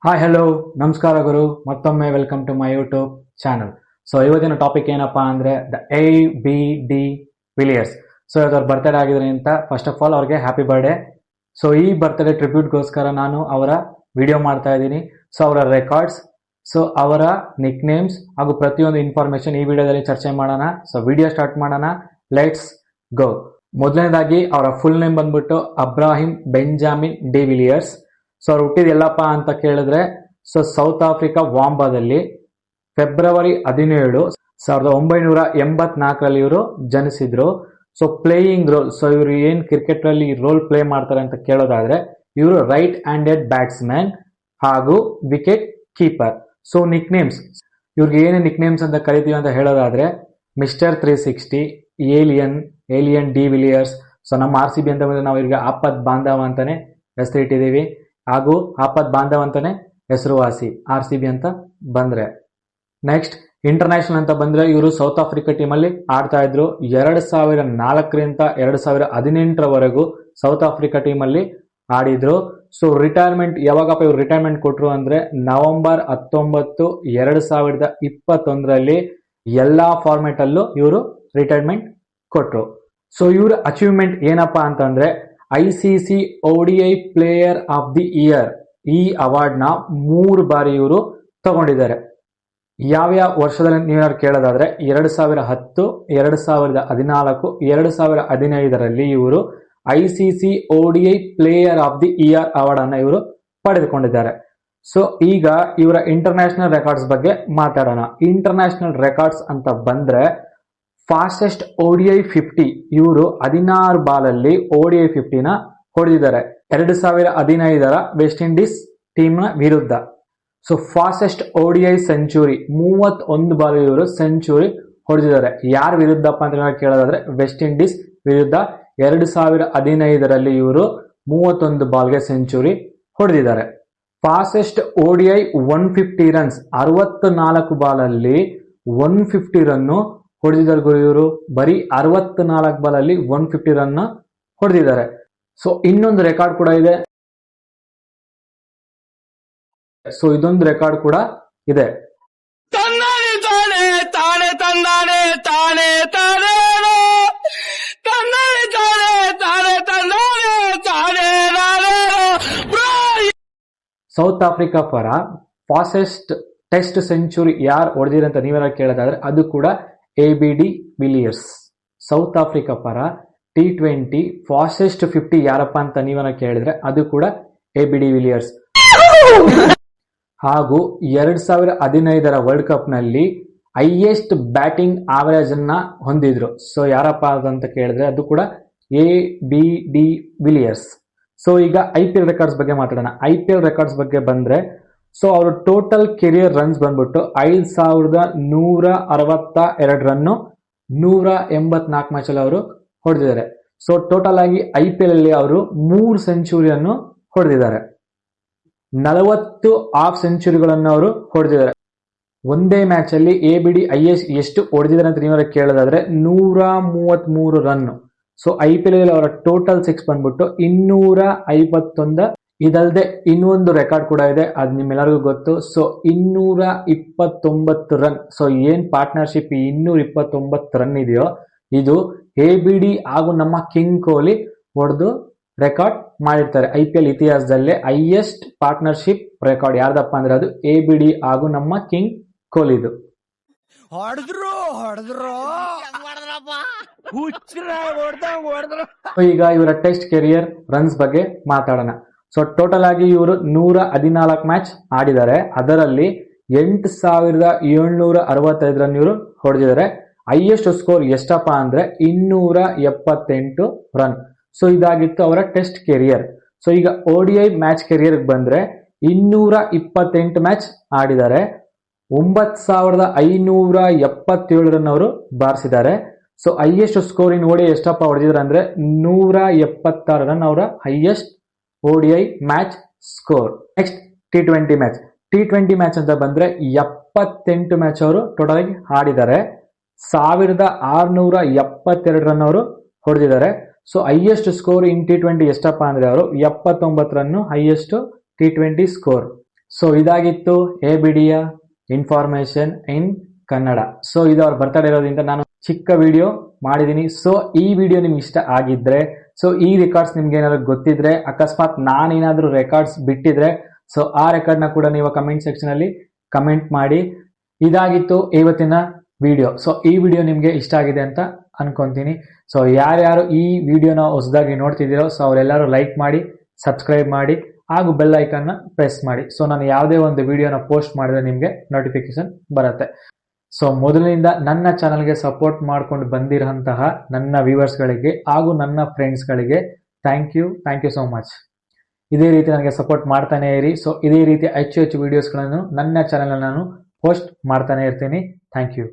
Hi hello ನಮಸ್ಕಾರ ಗುರು, ಮತ್ತೊಮ್ಮೆ welcome to my YouTube channel. So ಇವತ್ತಿನ ಟಾಪಿಕ್ ಏನಪ್ಪಾ ಅಂದ್ರೆ ದ ABD ವಿಲಿಯರ್ಸ್. ಸೊ ಇವತ್ತು ಬರ್ತ್ಡೇ ಆಗಿದ್ರೆ ಅಂತ ಫಸ್ಟ್ ಆಫ್ ಆಲ್ ಅವ್ರಿಗೆ ಹ್ಯಾಪಿ ಬರ್ಡೇ. ಸೊ ಈ ಬರ್ತ್ಡೇ ಟ್ರಿಬ್ಯೂಟ್ಗೋಸ್ಕರ ನಾನು ಅವರ ವಿಡಿಯೋ ಮಾಡ್ತಾ ಇದ್ದೀನಿ. ಸೊ ಅವರ ರೆಕಾರ್ಡ್ಸ್, ಸೊ ಅವರ ನಿಕ್ ನೇಮ್ಸ್ ಹಾಗೂ ಪ್ರತಿಯೊಂದು ಇನ್ಫಾರ್ಮೇಶನ್ ಈ ವಿಡಿಯೋದಲ್ಲಿ ಚರ್ಚೆ ಮಾಡೋಣ. ಸೊ ವಿಡಿಯೋ ಸ್ಟಾರ್ಟ್ ಮಾಡೋಣ, ಲೆಟ್ಸ್ ಗೋ. ಮೊದಲನೇದಾಗಿ ಅವರ ಫುಲ್ ನೇಮ್ ಬಂದ್ಬಿಟ್ಟು Abraham Benjamin de Villiers. So ಅವ್ರು ಹುಟ್ಟಿದ ಎಲ್ಲಪ್ಪ ಅಂತ ಕೇಳಿದ್ರೆ ಸೌತ್ ಆಫ್ರಿಕಾ ವಾಂಬಾದಲ್ಲಿ ಫೆಬ್ರವರಿ 17, 1984 ಇವರು ಜನಿಸಿದ್ರು. ಸೊ ಪ್ಲೇಯಿಂಗ್ ರೋಲ್, ಸೊ ಇವರು ಏನ್ ಕ್ರಿಕೆಟ್ ಅಲ್ಲಿ ರೋಲ್ ಪ್ಲೇ ಮಾಡ್ತಾರೆ ಅಂತ ಕೇಳೋದಾದ್ರೆ ಇವರು ರೈಟ್ ಹ್ಯಾಂಡೆಡ್ ಬ್ಯಾಟ್ಸ್ಮನ್ ಹಾಗೂ wicketkeeper. So nicknames, ಇವ್ರಿಗೆ ಏನೇ ನಿಕ್ ನೇಮ್ಸ್ ಅಂತ ಕರಿತೀವಿ ಅಂತ ಹೇಳೋದಾದ್ರೆ mister 360, alien de Villiers. So ನಮ್ಮ RCB ಅಂತ ಬಂದ್ರೆ ನಾವು ಇವ್ರಿಗೆ ಆಪತ್ ಬಾಂಧವ ಅಂತಾನೆ ಹೆಸರು ಇಟ್ಟಿದ್ದೀವಿ, ಹಾಗೂ ಆಪತ್ ಬಾಂಧವ್ ಅಂತಾನೆ ಹೆಸರುವಾಸಿ RCB ಅಂತ ಬಂದ್ರೆ. ನೆಕ್ಸ್ಟ್ ಇಂಟರ್ನ್ಯಾಷನಲ್ ಅಂತ ಬಂದ್ರೆ ಇವರು ಸೌತ್ ಆಫ್ರಿಕಾ ಟೀಮ್ ಅಲ್ಲಿ ಆಡ್ತಾ ಇದ್ರು. 2004ರಿಂದ 2018 ಸೌತ್ ಆಫ್ರಿಕಾ ಟೀಮ್ ಅಲ್ಲಿ ಆಡಿದ್ರು. ಸೊ ರಿಟೈರ್ಮೆಂಟ್ ಯಾವಾಗಪ್ಪ ಇವ್ರು ರಿಟೈರ್ಮೆಂಟ್ ಕೊಟ್ರು ಅಂದ್ರೆ ನವೆಂಬರ್ 19, 2021 ಎಲ್ಲಾ ಫಾರ್ಮೆಟ್ ಅಲ್ಲೂ ಇವರು ರಿಟೈರ್ಮೆಂಟ್ ಕೊಟ್ರು. ಸೊ ಇವ್ರ ಅಚೀವ್ಮೆಂಟ್ ಏನಪ್ಪಾ ಅಂತಂದ್ರೆ ICC ODI player of the year ಈ ಅವಾರ್ಡ್ ನ 3 ಬಾರಿ ಇವರು ತಗೊಂಡಿದ್ದಾರೆ. ಯಾವ್ಯಾವ ವರ್ಷದಲ್ಲಿ ನೀವು ಕೇಳೋದಾದ್ರೆ 2010, 2014, 2015 ಇವರು ICC ODI player of the year award ಅನ್ನ ಇವರು ಪಡೆದುಕೊಂಡಿದ್ದಾರೆ. ಸೊ ಈಗ ಇವರ ಇಂಟರ್ನ್ಯಾಷನಲ್ ರೆಕಾರ್ಡ್ಸ್ ಬಗ್ಗೆ ಮಾತಾಡೋಣ. ಇಂಟರ್ನ್ಯಾಷನಲ್ ರೆಕಾರ್ಡ್ಸ್ ಅಂತ ಬಂದ್ರೆ ಫಾಸ್ಟೆಸ್ಟ್ ODI 50 ಇವರು 16 ಬಾಲಲ್ಲಿ ODI 50 ಹೊಡೆದಿದ್ದಾರೆ 2015 ವೆಸ್ಟ್ ಇಂಡೀಸ್ ಟೀಮ್ ನ ವಿರುದ್ಧ. So fastest ODI century 31 ball ಇವರು ಸೆಂಚುರಿ ಹೊಡೆದಿದ್ದಾರೆ. ಯಾರ ವಿರುದ್ಧಪ್ಪ ಅಂತ ಕೇಳೋದಾದ್ರೆ ವೆಸ್ಟ್ ಇಂಡೀಸ್ ವಿರುದ್ಧ 2015 ಇವರು 31 ಬಾಲ್ಗೆ ಸೆಂಚುರಿ ಹೊಡೆದಿದ್ದಾರೆ. ಫಾಸ್ಟೆಸ್ಟ್ ODI 150 ರನ್ಸ್ 64 ಬಾಲಲ್ಲಿ 150 ರನ್ನು ಹೊಡೆದಿದ್ದಾರೆ ಗುರು. ಇವರು ಬರೀ 64 ಬಾಲಲ್ಲಿ 150 ರನ್ ಹೊಡೆದಿದ್ದಾರೆ. ಸೊ ಇನ್ನೊಂದು ರೆಕಾರ್ಡ್ ಕೂಡ ಇದೆ. ಸೊ ಇದೊಂದು ರೆಕಾರ್ಡ್ ಕೂಡ ಇದೆ. ಸೌತ್ ಆಫ್ರಿಕಾ ಪರ ಫಾಸ್ಟೆಸ್ಟ್ ಟೆಸ್ಟ್ ಸೆಂಚುರಿ ಯಾರು ಹೊಡೆದಿರ ಅಂತ ನೀವೆಲ್ಲ ಕೇಳೋದಾದ್ರೆ ಅದು ಕೂಡ ABD ವಿಲಿಯರ್ಸ್. ಸೌತ್ ಆಫ್ರಿಕಾ ಪರ T20 ಫಾಸ್ಟೆಸ್ಟ್ 50 ಯಾರಪ್ಪ ಅಂತ ನೀವನ್ನ ಕೇಳಿದ್ರೆ ಅದು ಕೂಡ ABD ವಿಲಿಯರ್ಸ್. ಹಾಗೂ 2015 ವರ್ಲ್ಡ್ ಕಪ್ ನಲ್ಲಿ ಹೈಯೆಸ್ಟ್ ಬ್ಯಾಟಿಂಗ್ ಆವರೇಜ್ ಅನ್ನ ಹೊಂದಿದ್ರು. ಸೊ ಯಾರಪ್ಪ ಅಂತ ಕೇಳಿದ್ರೆ ಅದು ಕೂಡ ABD ವಿಲಿಯರ್ಸ್. ಸೊ ಈಗ IPL ರೆಕಾರ್ಡ್ಸ್ ಬಗ್ಗೆ ಮಾತಾಡೋಣ. IPL ರೆಕಾರ್ಡ್ಸ್ ಬಗ್ಗೆ ಬಂದ್ರೆ ಸೊ ಅವರು ಟೋಟಲ್ ಕೆರಿಯರ್ ರನ್ಸ್ ಬಂದ್ಬಿಟ್ಟು 5162 ರನ್ನು 184 ಮ್ಯಾಚ್ ಅಲ್ಲಿ ಅವರು ಹೊಡೆದಿದ್ದಾರೆ. ಸೊ ಟೋಟಲ್ ಆಗಿ IPL ಅಲ್ಲಿ ಅವರು 3 ಸೆಂಚುರಿಯನ್ನು ಹೊಡೆದಿದ್ದಾರೆ, 40 ಹಾಫ್ ಸೆಂಚುರಿಗಳನ್ನು ಅವರು ಹೊಡೆದಿದ್ದಾರೆ. ಒಂದೇ ಮ್ಯಾಚ್ ಅಲ್ಲಿ ABD ಎಷ್ಟು ಹೊಡೆದಿದ್ದಾರೆ ಅಂತ ನೀವೇ ಕೇಳೋದಾದ್ರೆ 133 ರನ್. ಸೊ IPL ಅಲ್ಲಿ ಅವರ ಟೋಟಲ್ ಸಿಕ್ಸ್ ಬಂದ್ಬಿಟ್ಟು 251. ಇದಲ್ಲದೆ ಇನ್ನೊಂದು ರೆಕಾರ್ಡ್ ಕೂಡ ಇದೆ, ಅದು ನಿಮ್ಮೆಲ್ಲರಿಗೂ ಗೊತ್ತು. So 229 run. ಸೊ ಏನ್ ಪಾರ್ಟ್ನರ್ಶಿಪ್ 229 ರನ್ ಇದೆಯೋ ಇದು ABD ಹಾಗೂ ನಮ್ಮ ಕಿಂಗ್ ಕೊಹ್ಲಿ ಹೊಡೆದು ರೆಕಾರ್ಡ್ ಮಾಡಿರ್ತಾರೆ. IPL ಇತಿಹಾಸದಲ್ಲೇ ಹೈಯೆಸ್ಟ್ ಪಾರ್ಟ್ನರ್ಶಿಪ್ ರೆಕಾರ್ಡ್ ಯಾರ್ದಪ್ಪ ಅಂದ್ರೆ ಅದು ABD ಹಾಗೂ ನಮ್ಮ ಕಿಂಗ್ ಕೊಹ್ಲಿದು. ಈಗ ಇವರ ಟೆಸ್ಟ್ ಕೆರಿಯರ್ ರನ್ಸ್ ಬಗ್ಗೆ ಮಾತಾಡೋಣ. ಸೊ ಟೋಟಲ್ ಆಗಿ ಇವರು 114 ಮ್ಯಾಚ್ ಆಡಿದ್ದಾರೆ. ಅದರಲ್ಲಿ 8765 ರನ್ ಇವರು ಹೊಡೆದಿದ್ದಾರೆ. ಹೈಯೆಸ್ಟ್ ಸ್ಕೋರ್ ಎಷ್ಟಪ್ಪ ಅಂದ್ರೆ 278 ರನ್. ಸೊ ಇದಾಗಿತ್ತು ಅವರ ಟೆಸ್ಟ್ ಕೆರಿಯರ್. ಸೊ ಈಗ ODI ಮ್ಯಾಚ್ ಕೆರಿಯರ್ ಬಂದ್ರೆ 228 ಮ್ಯಾಚ್ ಆಡಿದ್ದಾರೆ, 9577 ರನ್ ಅವರು ಬಾರಿಸಿದ್ದಾರೆ. So highest score in ODI ಎಷ್ಟಪ್ಪ ಹೊಡೆದಿದ್ದಾರೆ ಅಂದ್ರೆ 176 ರನ್ ಅವರ highest ODI match score. Next T20 match. T20 match ಅಂತ ಬಂದ್ರೆ 78 ಮ್ಯಾಚ್ ಅವರು ಟೋಟಲ್ ಆಗಿ ಆಡಿದ್ದಾರೆ, 1672 ರನ್ ಅವರು ಹೊಡೆದಿದ್ದಾರೆ. ಸೊ ಹೈಯೆಸ್ಟ್ ಸ್ಕೋರ್ ಇನ್ T20 ಎಷ್ಟಪ್ಪ ಅಂದ್ರೆ ಅವರು 79 run highest T20 score. So ಇದಾಗಿತ್ತು ABDಯ ಇನ್ಫಾರ್ಮೇಶನ್ ಇನ್ ಕನ್ನಡ. ಸೊ ಇದು ಅವ್ರ ಬರ್ತಡೇ ಇರೋದ್ರಿಂದ ನಾನು ಚಿಕ್ಕ ವಿಡಿಯೋ ಮಾಡಿದ್ದೀನಿ. ಸೊ ಈ ವಿಡಿಯೋ ನಿಮ್ಗೆ ಇಷ್ಟ ಆಗಿದ್ರೆ, ಸೊ ಈ ರೆಕಾರ್ಡ್ಸ್ ನಿಮ್ಗೆ ಏನಾದ್ರು ಗೊತ್ತಿದ್ರೆ, ಅಕಸ್ಮಾತ್ ನಾನೇನಾದ್ರೂ ರೆಕಾರ್ಡ್ಸ್ ಬಿಟ್ಟಿದ್ರೆ, ಸೊ ಆ ರೆಕಾರ್ಡ್ನ ಕೂಡ ನೀವು ಕಮೆಂಟ್ ಸೆಕ್ಷನ್ ಅಲ್ಲಿ ಕಮೆಂಟ್ ಮಾಡಿ. ಇದಾಗಿತ್ತು ಇವತ್ತಿನ ವಿಡಿಯೋ. ಸೊ ಈ ವಿಡಿಯೋ ನಿಮ್ಗೆ ಇಷ್ಟ ಆಗಿದೆ ಅಂತ ಅನ್ಕೊಂತೀನಿ. ಸೊ ಯಾರ್ಯಾರು ಈ ವಿಡಿಯೋನ ಹೊಸದಾಗಿ ನೋಡ್ತಿದ್ದೀರೋ ಸೊ ಅವರೆಲ್ಲರೂ ಲೈಕ್ ಮಾಡಿ, ಸಬ್ಸ್ಕ್ರೈಬ್ ಮಾಡಿ ಹಾಗೂ ಬೆಲ್ ಐಕನ್ನ ಪ್ರೆಸ್ ಮಾಡಿ. ಸೊ ನಾನು ಯಾವುದೇ ಒಂದು ವಿಡಿಯೋನ ಪೋಸ್ಟ್ ಮಾಡಿದ್ರೆ ನಿಮಗೆ ನೋಟಿಫಿಕೇಶನ್ ಬರುತ್ತೆ. ಸೊ ಮೊದಲಿನಿಂದ ನನ್ನ ಚಾನಲ್ಗೆ ಸಪೋರ್ಟ್ ಮಾಡ್ಕೊಂಡು ಬಂದಿರೋಂತಹ ನನ್ನ ವ್ಯೂವರ್ಸ್ಗಳಿಗೆ ಹಾಗೂ ನನ್ನ ಫ್ರೆಂಡ್ಸ್ಗಳಿಗೆ ಥ್ಯಾಂಕ್ ಯು ಸೋ ಮಚ್. ಇದೇ ರೀತಿ ನನಗೆ ಸಪೋರ್ಟ್ ಮಾಡ್ತಾನೆ ಇರಿ. ಸೊ ಇದೇ ರೀತಿ ಹೆಚ್ಚು ವಿಡಿಯೋಸ್ಗಳನ್ನು ನನ್ನ ಚಾನಲ್ ನಾನು ಪೋಸ್ಟ್ ಮಾಡ್ತಾನೆ ಇರ್ತೀನಿ. Thank you.